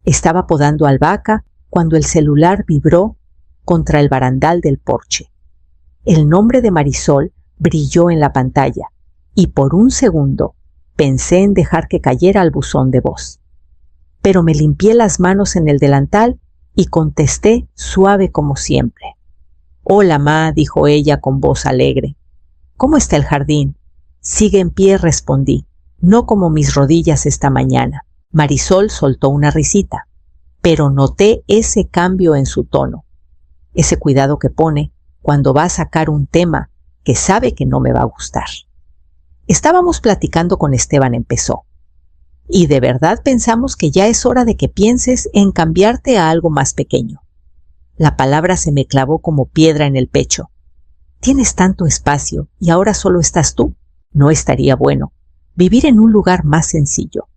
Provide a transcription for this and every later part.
Estaba podando albahaca cuando el celular vibró contra el barandal del porche. El nombre de Marisol brilló en la pantalla y por un segundo pensé en dejar que cayera al buzón de voz. Pero me limpié las manos en el delantal y contesté suave como siempre. «Hola, ma», dijo ella con voz alegre. «¿Cómo está el jardín?» «Sigue en pie», respondí, «no como mis rodillas esta mañana». Marisol soltó una risita, pero noté ese cambio en su tono, ese cuidado que pone cuando va a sacar un tema que sabe que no me va a gustar. Estábamos platicando con Esteban, empezó. «Y de verdad pensamos que ya es hora de que pienses en cambiarte a algo más pequeño». La palabra se me clavó como piedra en el pecho. «Tienes tanto espacio y ahora solo estás tú. No estaría bueno vivir en un lugar más sencillo,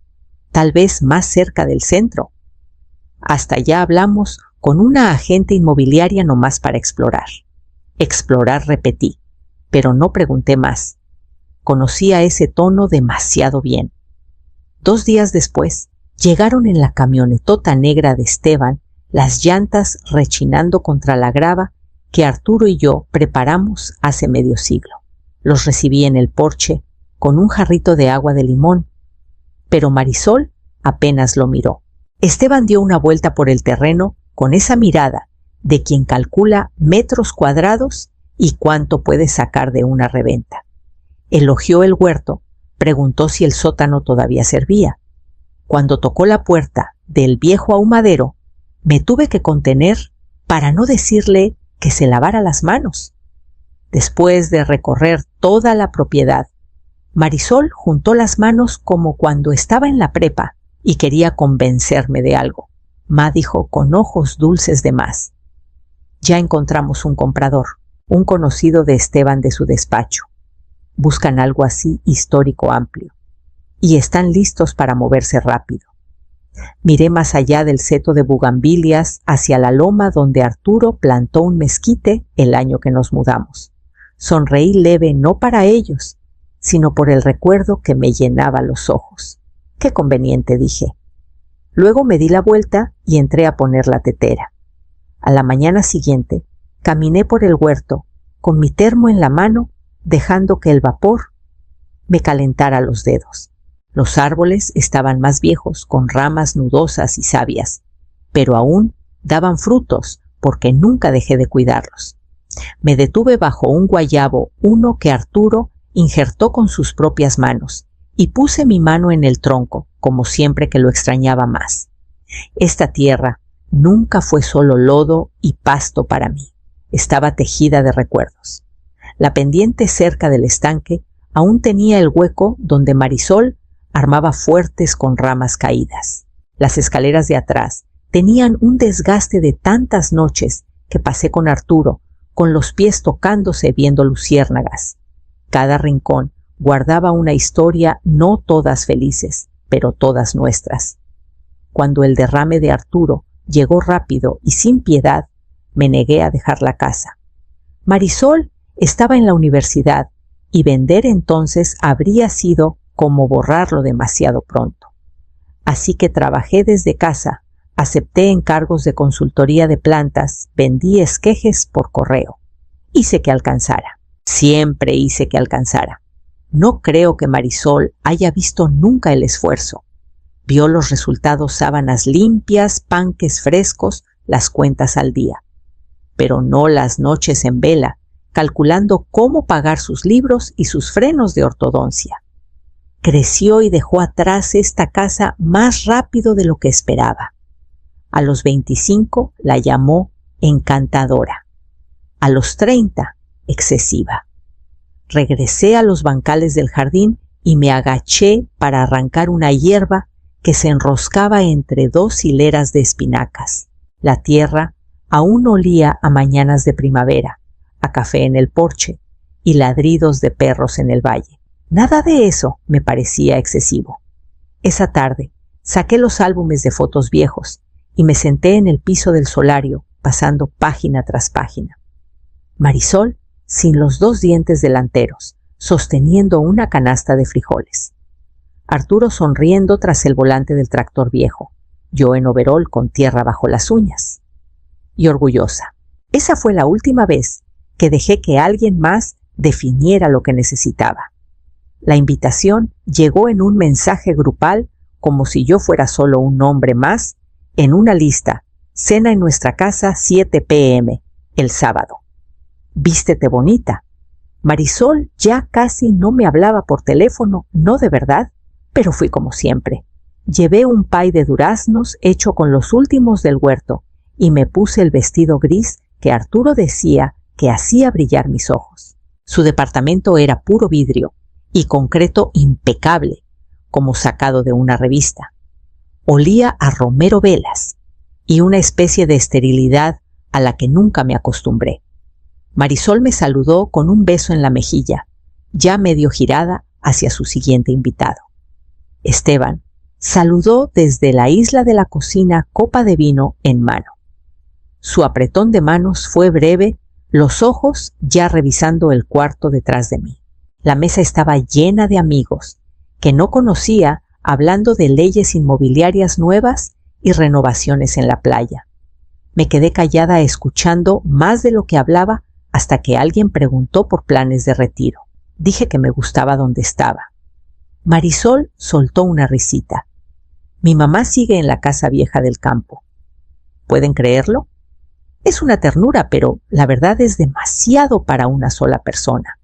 tal vez más cerca del centro». Hasta ya hablamos con una agente inmobiliaria nomás para explorar. Explorar, repetí, pero no pregunté más. Conocía ese tono demasiado bien. 2 días después, llegaron en la camionetota negra de Esteban las llantas rechinando contra la grava que Arturo y yo preparamos hace medio siglo. Los recibí en el porche con un jarrito de agua de limón, pero Marisol apenas lo miró. Esteban dio una vuelta por el terreno con esa mirada de quien calcula metros cuadrados y cuánto puede sacar de una reventa. Elogió el huerto, preguntó si el sótano todavía servía. Cuando tocó la puerta del viejo ahumadero, me tuve que contener para no decirle que se lavara las manos. Después de recorrer toda la propiedad, Marisol juntó las manos como cuando estaba en la prepa y quería convencerme de algo. Ma dijo con ojos dulces de más: «Ya encontramos un comprador, un conocido de Esteban de su despacho. Buscan algo así histórico amplio y están listos para moverse rápido». Miré más allá del seto de bugambilias hacia la loma donde Arturo plantó un mezquite el año que nos mudamos. Sonreí leve, no para ellos, sino por el recuerdo que me llenaba los ojos. «Qué conveniente», dije. Luego me di la vuelta y entré a poner la tetera. A la mañana siguiente caminé por el huerto con mi termo en la mano, dejando que el vapor me calentara los dedos. Los árboles estaban más viejos, con ramas nudosas y sabias, pero aún daban frutos porque nunca dejé de cuidarlos. Me detuve bajo un guayabo, uno que Arturo injertó con sus propias manos, y puse mi mano en el tronco, como siempre que lo extrañaba más. Esta tierra nunca fue solo lodo y pasto para mí. Estaba tejida de recuerdos. La pendiente cerca del estanque aún tenía el hueco donde Marisol armaba fuertes con ramas caídas. Las escaleras de atrás tenían un desgaste de tantas noches que pasé con Arturo, con los pies tocándose viendo luciérnagas. Cada rincón guardaba una historia, no todas felices, pero todas nuestras. Cuando el derrame de Arturo llegó rápido y sin piedad, me negué a dejar la casa. Marisol estaba en la universidad y vender entonces habría sido como borrarlo demasiado pronto. Así que trabajé desde casa, acepté encargos de consultoría de plantas, vendí esquejes por correo. Hice que alcanzara. Siempre hice que alcanzara. No creo que Marisol haya visto nunca el esfuerzo. Vio los resultados: sábanas limpias, panques frescos, las cuentas al día. Pero no las noches en vela, calculando cómo pagar sus libros y sus frenos de ortodoncia. Creció y dejó atrás esta casa más rápido de lo que esperaba. A los 25 la llamó encantadora. A los 30, excesiva. Regresé a los bancales del jardín y me agaché para arrancar una hierba que se enroscaba entre 2 hileras de espinacas. La tierra aún olía a mañanas de primavera, a café en el porche y ladridos de perros en el valle. Nada de eso me parecía excesivo. Esa tarde saqué los álbumes de fotos viejos y me senté en el piso del solario pasando página tras página. Marisol sin los 2 dientes delanteros, sosteniendo una canasta de frijoles. Arturo sonriendo tras el volante del tractor viejo. yo en overol con tierra bajo las uñas. Y orgullosa. Esa fue la última vez que dejé que alguien más definiera lo que necesitaba. La invitación llegó en un mensaje grupal como si yo fuera solo un nombre más en una lista. Cena en nuestra casa 7 p.m. el sábado. Vístete bonita. Marisol ya casi no me hablaba por teléfono, no de verdad, pero fui como siempre. Llevé un pay de duraznos hecho con los últimos del huerto y me puse el vestido gris que Arturo decía que hacía brillar mis ojos. Su departamento era puro vidrio y concreto impecable, como sacado de una revista. Olía a romero velas y una especie de esterilidad a la que nunca me acostumbré. Marisol me saludó con un beso en la mejilla, ya medio girada hacia su siguiente invitado. Esteban saludó desde la isla de la cocina, copa de vino en mano. Su apretón de manos fue breve, los ojos ya revisando el cuarto detrás de mí. La mesa estaba llena de amigos que no conocía, hablando de leyes inmobiliarias nuevas y renovaciones en la playa. Me quedé callada escuchando más de lo que hablaba hasta que alguien preguntó por planes de retiro. Dije que me gustaba donde estaba. Marisol soltó una risita. Mi mamá sigue en la casa vieja del campo. ¿Pueden creerlo? Es una ternura, pero la verdad es demasiado para una sola persona.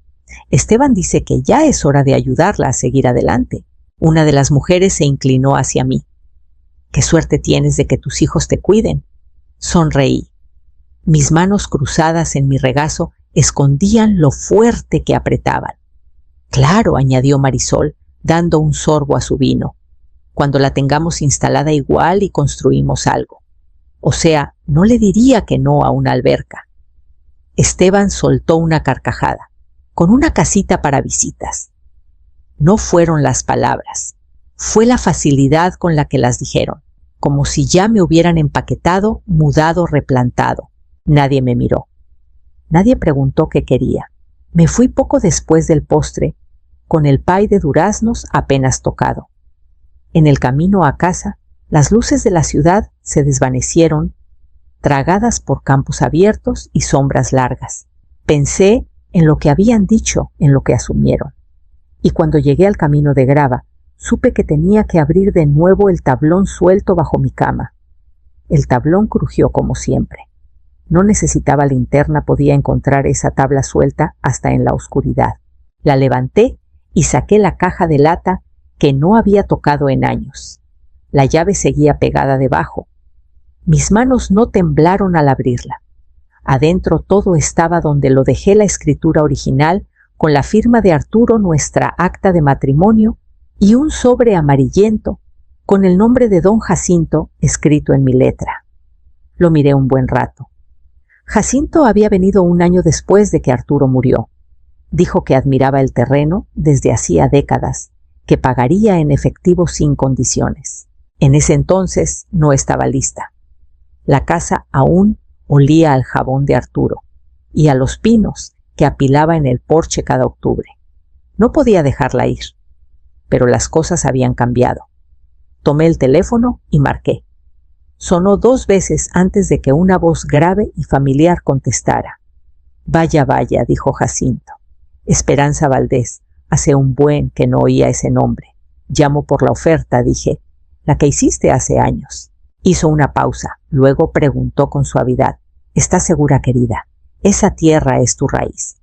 Esteban dice que ya es hora de ayudarla a seguir adelante. Una de las mujeres se inclinó hacia mí. «Qué suerte tienes de que tus hijos te cuiden». Sonreí. Mis manos cruzadas en mi regazo escondían lo fuerte que apretaban. «Claro», añadió Marisol, dando un sorbo a su vino, «cuando la tengamos instalada igual y construimos algo. O sea, no le diría que no a una alberca». Esteban soltó una carcajada. «Con una casita para visitas». No fueron las palabras, fue la facilidad con la que las dijeron, como si ya me hubieran empaquetado, mudado, replantado. Nadie me miró. Nadie preguntó qué quería. Me fui poco después del postre, con el pay de duraznos apenas tocado. En el camino a casa, las luces de la ciudad se desvanecieron, tragadas por campos abiertos y sombras largas. Pensé en lo que habían dicho, en lo que asumieron. Y cuando llegué al camino de grava, supe que tenía que abrir de nuevo el tablón suelto bajo mi cama. El tablón crujió como siempre. No necesitaba linterna, podía encontrar esa tabla suelta hasta en la oscuridad. La levanté y saqué la caja de lata que no había tocado en años. La llave seguía pegada debajo. Mis manos no temblaron al abrirla. Adentro todo estaba donde lo dejé, la escritura original, con la firma de Arturo, nuestra acta de matrimonio, y un sobre amarillento con el nombre de don Jacinto escrito en mi letra. Lo miré un buen rato. Jacinto había venido un año después de que Arturo murió. Dijo que admiraba el terreno desde hacía décadas, que pagaría en efectivo sin condiciones. En ese entonces no estaba lista. La casa aún olía al jabón de Arturo y a los pinos que apilaba en el porche cada octubre. No podía dejarla ir, pero las cosas habían cambiado. Tomé el teléfono y marqué. Sonó 2 veces antes de que una voz grave y familiar contestara. «Vaya, vaya», dijo Jacinto. «Esperanza Valdés, hace un buen que no oía ese nombre. Llamo por la oferta», dije. «La que hiciste hace años». Hizo una pausa, luego preguntó con suavidad. «¿Estás segura, querida? Esa tierra es tu raíz».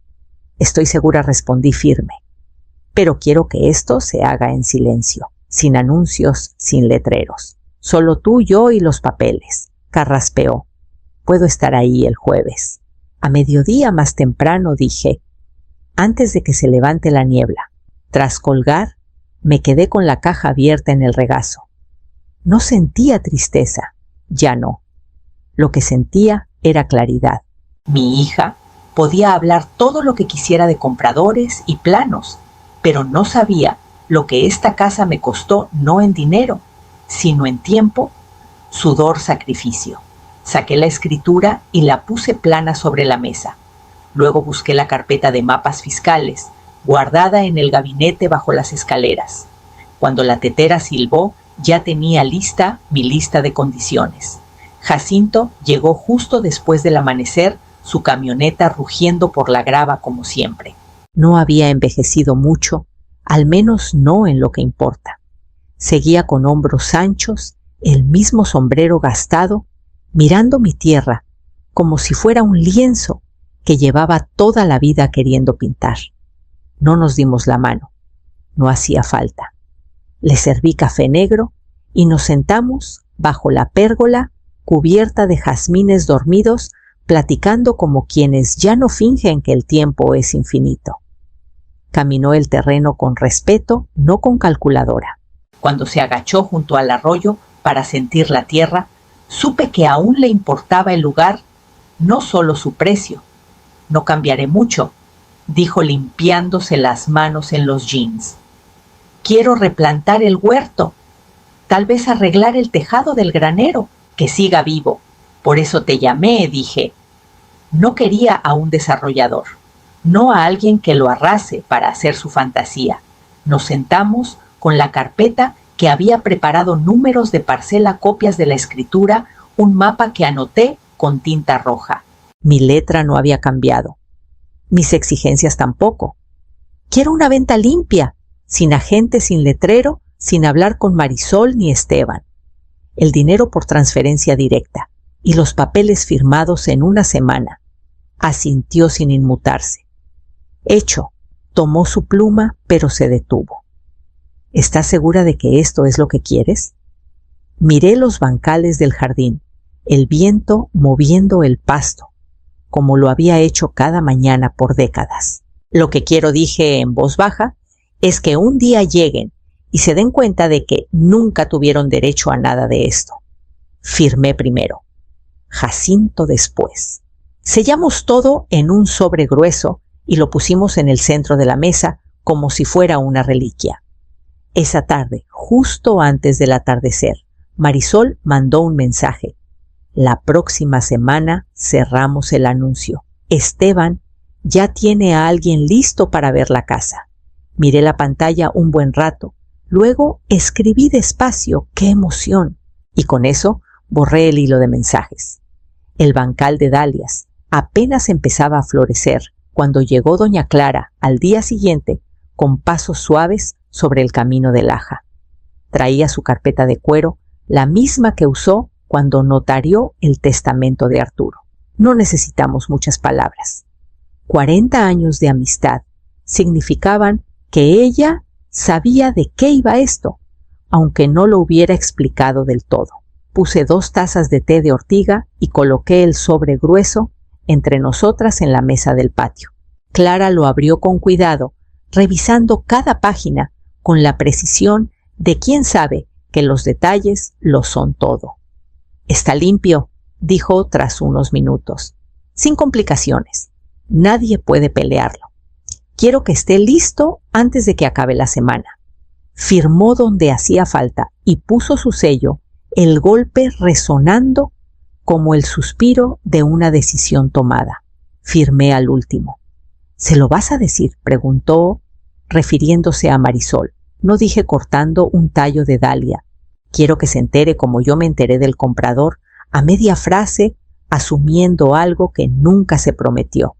«Estoy segura», respondí firme. «Pero quiero que esto se haga en silencio, sin anuncios, sin letreros. Solo tú, yo y los papeles», carraspeó. «Puedo estar ahí el jueves». A mediodía más temprano, dije, antes de que se levante la niebla. Tras colgar, me quedé con la caja abierta en el regazo. No sentía tristeza, ya no. Lo que sentía era claridad. Mi hija podía hablar todo lo que quisiera de compradores y planos, pero no sabía lo que esta casa me costó, no en dinero, sino en tiempo, sudor, sacrificio. Saqué la escritura y la puse plana sobre la mesa. Luego busqué la carpeta de mapas fiscales, guardada en el gabinete bajo las escaleras. Cuando la tetera silbó, Ya tenía lista mi lista de condiciones. Jacinto llegó justo después del amanecer, su camioneta rugiendo por la grava como siempre. No había envejecido mucho, al menos no en lo que importa. Seguía con hombros anchos, el mismo sombrero gastado, mirando mi tierra como si fuera un lienzo que llevaba toda la vida queriendo pintar. No nos dimos la mano. No hacía falta. Le serví café negro y nos sentamos bajo la pérgola cubierta de jazmines dormidos, platicando como quienes ya no fingen que el tiempo es infinito. Caminó el terreno con respeto, no con calculadora. Cuando se agachó junto al arroyo para sentir la tierra, supe que aún le importaba el lugar, no solo su precio. No cambiaré mucho, dijo limpiándose las manos en los jeans. Quiero replantar el huerto, tal vez arreglar el tejado del granero, que siga vivo. Por eso te llamé, dije. No quería a un desarrollador, no a alguien que lo arrase para hacer su fantasía. Nos sentamos con la carpeta que había preparado números de parcela, copias de la escritura, un mapa que anoté con tinta roja. Mi letra no había cambiado. Mis exigencias tampoco. Quiero una venta limpia, sin agente, sin letrero, sin hablar con Marisol ni Esteban. El dinero por transferencia directa y los papeles firmados en una semana. Asintió sin inmutarse. Hecho. Tomó su pluma, pero se detuvo. ¿Estás segura de que esto es lo que quieres? Miré los bancales del jardín, el viento moviendo el pasto, como lo había hecho cada mañana por décadas. Lo que quiero, dije en voz baja, es que un día lleguen y se den cuenta de que nunca tuvieron derecho a nada de esto. Firmé primero, Jacinto después. Sellamos todo en un sobre grueso y lo pusimos en el centro de la mesa como si fuera una reliquia. Esa tarde, justo antes del atardecer, Marisol mandó un mensaje. La próxima semana cerramos el anuncio. Esteban ya tiene a alguien listo para ver la casa. Miré la pantalla un buen rato. Luego escribí despacio, ¡qué emoción! Y con eso borré el hilo de mensajes. El bancal de dalias apenas empezaba a florecer cuando llegó doña Clara al día siguiente con pasos suaves sobre el camino de Laja. Traía su carpeta de cuero, la misma que usó cuando notarió el testamento de Arturo. No necesitamos muchas palabras. 40 años de amistad significaban que ella sabía de qué iba esto, aunque no lo hubiera explicado del todo. Puse 2 tazas de té de ortiga y coloqué el sobre grueso entre nosotras en la mesa del patio. Clara lo abrió con cuidado, revisando cada página con la precisión de quien sabe que los detalles lo son todo. «Está limpio», dijo tras unos minutos. «Sin complicaciones. Nadie puede pelearlo. Quiero que esté listo antes de que acabe la semana». Firmó donde hacía falta y puso su sello, el golpe resonando como el suspiro de una decisión tomada. Firmé al último. «¿Se lo vas a decir?», preguntó, refiriéndose a Marisol. No dije cortando un tallo de dalia. Quiero que se entere como yo me enteré del comprador, a media frase, asumiendo algo que nunca se prometió.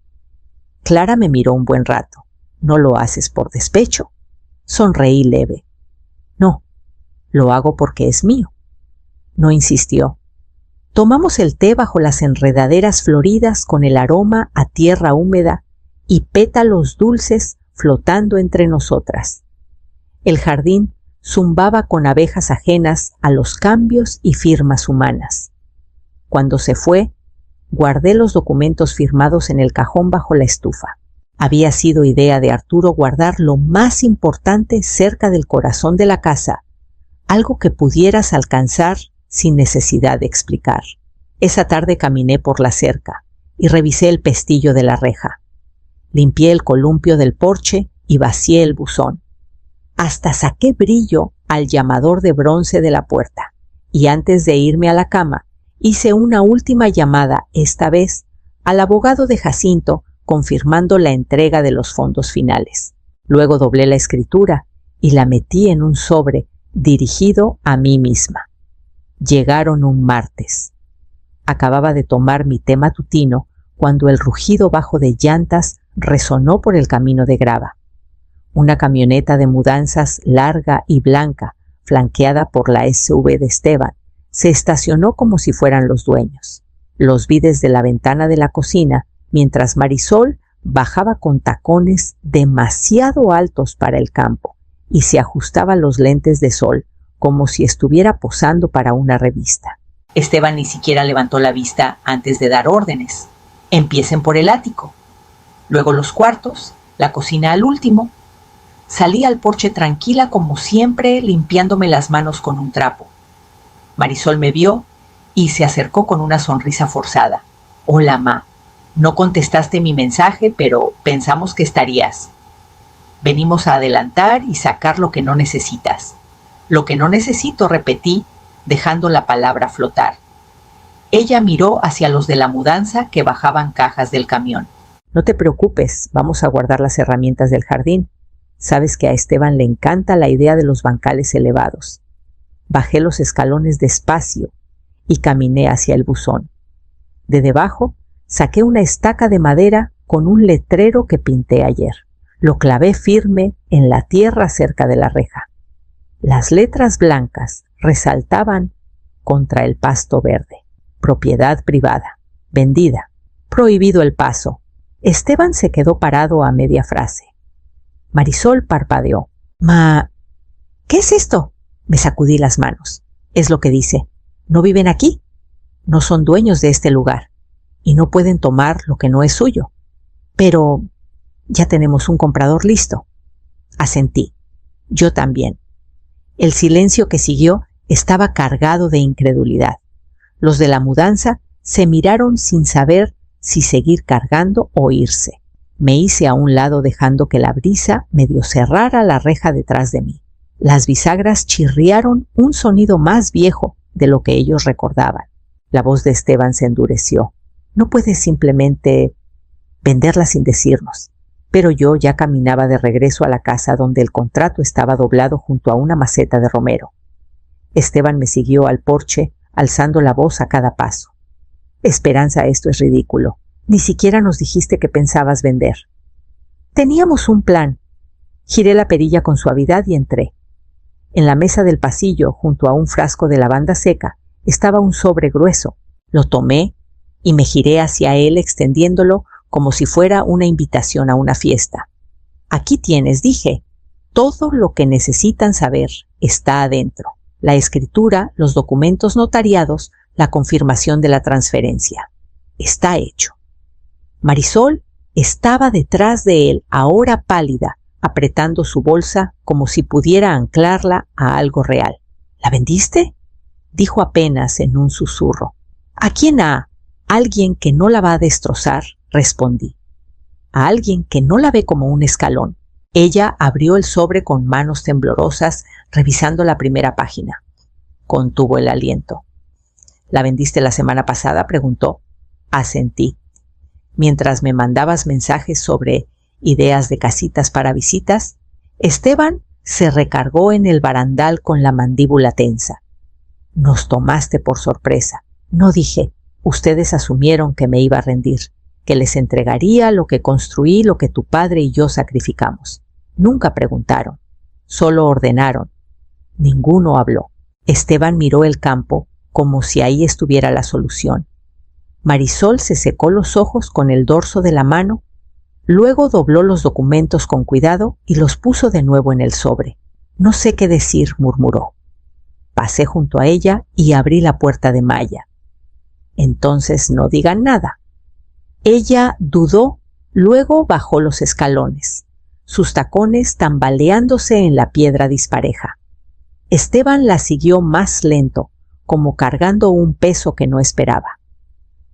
Clara me miró un buen rato. «¿No lo haces por despecho?». Sonreí leve. «No, lo hago porque es mío». No insistió. Tomamos el té bajo las enredaderas floridas con el aroma a tierra húmeda y pétalos dulces flotando entre nosotras. El jardín zumbaba con abejas ajenas a los cambios y firmas humanas. Cuando se fue, guardé los documentos firmados en el cajón bajo la estufa. Había sido idea de Arturo guardar lo más importante cerca del corazón de la casa, algo que pudieras alcanzar sin necesidad de explicar. Esa tarde caminé por la cerca y revisé el pestillo de la reja. Limpié el columpio del porche y vacié el buzón. Hasta saqué brillo al llamador de bronce de la puerta, y antes de irme a la cama, hice una última llamada, esta vez, al abogado de Jacinto, confirmando la entrega de los fondos finales. Luego doblé la escritura y la metí en un sobre dirigido a mí misma. Llegaron un martes. Acababa de tomar mi té matutino cuando el rugido bajo de llantas resonó por el camino de grava. Una camioneta de mudanzas larga y blanca, flanqueada por la SUV de Esteban, se estacionó como si fueran los dueños. Los vi desde la ventana de la cocina mientras Marisol bajaba con tacones demasiado altos para el campo y se ajustaba los lentes de sol como si estuviera posando para una revista. Esteban ni siquiera levantó la vista antes de dar órdenes. Empiecen por el ático, luego los cuartos, la cocina al último. Salí al porche tranquila como siempre, limpiándome las manos con un trapo. Marisol me vio y se acercó con una sonrisa forzada. Hola, ma. No contestaste mi mensaje, pero pensamos que estarías. Venimos a adelantar y sacar lo que no necesitas. Lo que no necesito, repetí, dejando la palabra flotar. Ella miró hacia los de la mudanza que bajaban cajas del camión. No te preocupes, vamos a guardar las herramientas del jardín. Sabes que a Esteban le encanta la idea de los bancales elevados. Bajé los escalones despacio y caminé hacia el buzón. De debajo saqué una estaca de madera con un letrero que pinté ayer. Lo clavé firme en la tierra cerca de la reja. Las letras blancas resaltaban contra el pasto verde. Propiedad privada. Vendida. Prohibido el paso. Esteban se quedó parado a media frase. Marisol parpadeó. ¿Qué es esto? Me sacudí las manos. Es lo que dice. No viven aquí. No son dueños de este lugar. Y no pueden tomar lo que no es suyo. Pero ya tenemos un comprador listo. Asentí. Yo también. El silencio que siguió estaba cargado de incredulidad. Los de la mudanza se miraron sin saber si seguir cargando o irse. Me hice a un lado dejando que la brisa medio cerrara la reja detrás de mí. Las bisagras chirriaron un sonido más viejo de lo que ellos recordaban. La voz de Esteban se endureció. No puedes simplemente venderla sin decirnos. Pero yo ya caminaba de regreso a la casa donde el contrato estaba doblado junto a una maceta de romero. Esteban me siguió al porche, alzando la voz a cada paso. Esperanza, esto es ridículo. Ni siquiera nos dijiste que pensabas vender. Teníamos un plan. Giré la perilla con suavidad y entré. En la mesa del pasillo, junto a un frasco de lavanda seca, estaba un sobre grueso. Lo tomé y me giré hacia él extendiéndolo como si fuera una invitación a una fiesta. Aquí tienes, dije. Todo lo que necesitan saber está adentro. La escritura, los documentos notariados, la confirmación de la transferencia. Está hecho. Marisol estaba detrás de él, ahora pálida, apretando su bolsa como si pudiera anclarla a algo real. ¿La vendiste? Dijo apenas en un susurro. ¿A quién? ¿A alguien que no la va a destrozar? Respondí. A alguien que no la ve como un escalón. Ella abrió el sobre con manos temblorosas, revisando la primera página. Contuvo el aliento. ¿La vendiste la semana pasada?, preguntó. Asentí. Mientras me mandabas mensajes sobre ideas de casitas para visitas, Esteban se recargó en el barandal con la mandíbula tensa. Nos tomaste por sorpresa. No dije. Ustedes asumieron que me iba a rendir, que les entregaría lo que construí, lo que tu padre y yo sacrificamos. Nunca preguntaron. Solo ordenaron. Ninguno habló. Esteban miró el campo como si ahí estuviera la solución. Marisol se secó los ojos con el dorso de la mano, luego dobló los documentos con cuidado y los puso de nuevo en el sobre. No sé qué decir, murmuró. Pasé junto a ella y abrí la puerta de malla. Entonces no digan nada. Ella dudó, luego bajó los escalones, sus tacones tambaleándose en la piedra dispareja. Esteban la siguió más lento, como cargando un peso que no esperaba.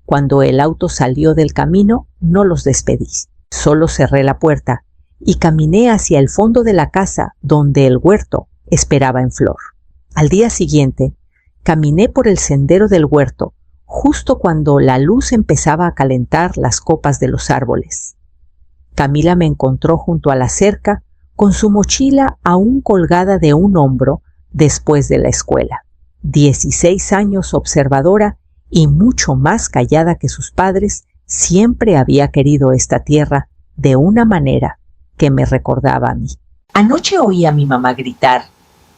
Cuando el auto salió del camino, no los despedí. Solo cerré la puerta y caminé hacia el fondo de la casa donde el huerto esperaba en flor. Al día siguiente, caminé por el sendero del huerto, justo cuando la luz empezaba a calentar las copas de los árboles. Camila me encontró junto a la cerca, con su mochila aún colgada de un hombro, después de la escuela. 16 años observadora y mucho más callada que sus padres, siempre había querido esta tierra de una manera que me recordaba a mí. Anoche oí a mi mamá gritar,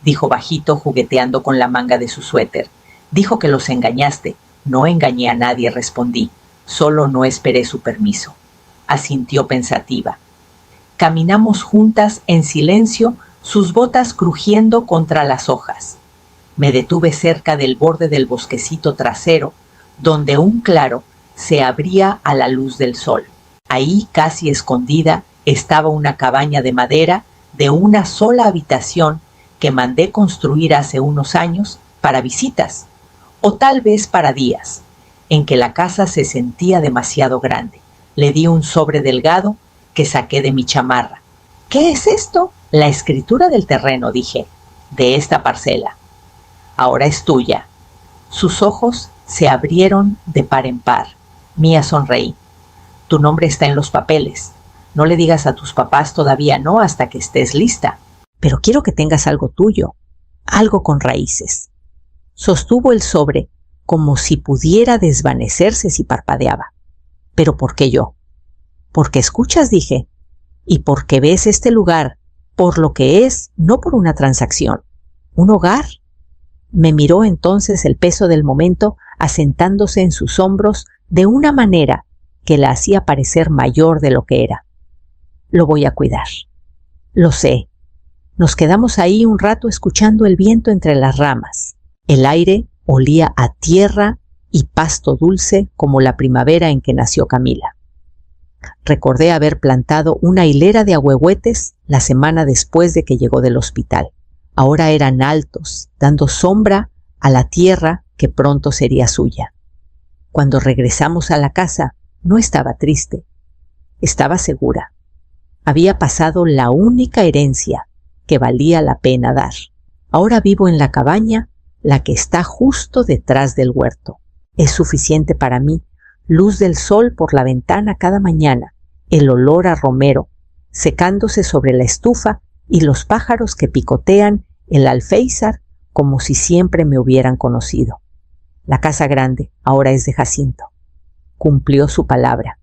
dijo bajito, jugueteando con la manga de su suéter. Dijo que los engañaste. No engañé a nadie, respondí. Solo no esperé su permiso. Asintió pensativa. Caminamos juntas en silencio, sus botas crujiendo contra las hojas. Me detuve cerca del borde del bosquecito trasero, donde un claro se abría a la luz del sol. Ahí, casi escondida, estaba una cabaña de madera de una sola habitación que mandé construir hace unos años para visitas, o tal vez para días, en que la casa se sentía demasiado grande. Le di un sobre delgado que saqué de mi chamarra. ¿Qué es esto? La escritura del terreno, dije, de esta parcela. Ahora es tuya. Sus ojos se abrieron de par en par. Mía sonreí. Tu nombre está en los papeles. No le digas a tus papás todavía no hasta que estés lista. Pero quiero que tengas algo tuyo, algo con raíces. Sostuvo el sobre como si pudiera desvanecerse si parpadeaba. ¿Pero por qué yo? Porque escuchas, dije, y porque ves este lugar por lo que es, no por una transacción. ¿Un hogar? Me miró entonces el peso del momento asentándose en sus hombros de una manera que la hacía parecer mayor de lo que era. Lo voy a cuidar. Lo sé. Nos quedamos ahí un rato escuchando el viento entre las ramas. El aire olía a tierra y pasto dulce como la primavera en que nació Camila. Recordé haber plantado una hilera de ahuehuetes la semana después de que llegó del hospital. Ahora eran altos, dando sombra a la tierra que pronto sería suya. Cuando regresamos a la casa, no estaba triste. Estaba segura. Había pasado la única herencia que valía la pena dar. Ahora vivo en la cabaña, la que está justo detrás del huerto. Es suficiente para mí. Luz del sol por la ventana cada mañana, el olor a romero, secándose sobre la estufa y los pájaros que picotean el alféizar como si siempre me hubieran conocido. La casa grande ahora es de Jacinto. Cumplió su palabra.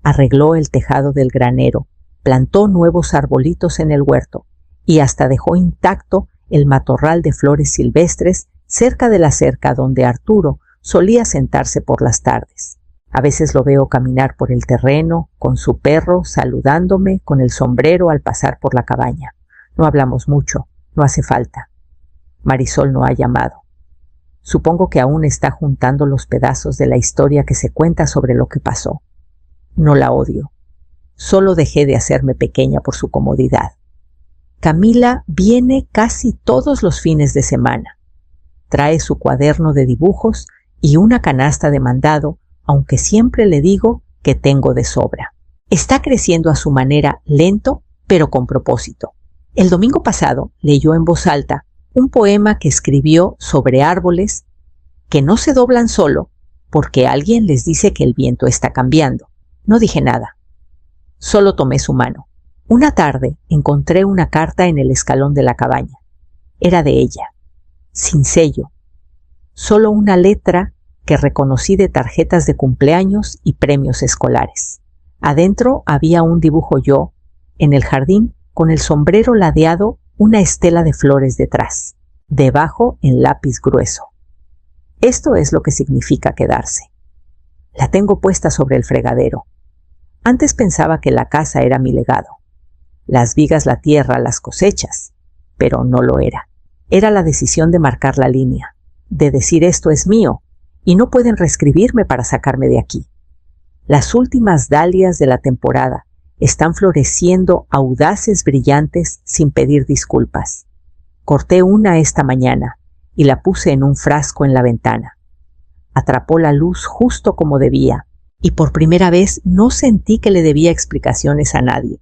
Arregló el tejado del granero, plantó nuevos arbolitos en el huerto y hasta dejó intacto el matorral de flores silvestres cerca de la cerca donde Arturo solía sentarse por las tardes. A veces lo veo caminar por el terreno, con su perro, saludándome con el sombrero al pasar por la cabaña. No hablamos mucho, no hace falta. Marisol no ha llamado. Supongo que aún está juntando los pedazos de la historia que se cuenta sobre lo que pasó. No la odio. Solo dejé de hacerme pequeña por su comodidad. Camila viene casi todos los fines de semana. Trae su cuaderno de dibujos y una canasta de mandado, aunque siempre le digo que tengo de sobra. Está creciendo a su manera, lento, pero con propósito. El domingo pasado leyó en voz alta un poema que escribió sobre árboles que no se doblan solo porque alguien les dice que el viento está cambiando. No dije nada. Solo tomé su mano. Una tarde encontré una carta en el escalón de la cabaña. Era de ella, sin sello. Solo una letra que reconocí de tarjetas de cumpleaños y premios escolares. Adentro había un dibujo yo, en el jardín, con el sombrero ladeado, una estela de flores detrás, debajo en lápiz grueso. Esto es lo que significa quedarse. La tengo puesta sobre el fregadero. Antes pensaba que la casa era mi legado. Las vigas, la tierra, las cosechas, pero no lo era. Era la decisión de marcar la línea, de decir esto es mío, y no pueden reescribirme para sacarme de aquí. Las últimas dalias de la temporada están floreciendo audaces, brillantes, sin pedir disculpas. Corté una esta mañana y la puse en un frasco en la ventana. Atrapó la luz justo como debía, y por primera vez no sentí que le debía explicaciones a nadie.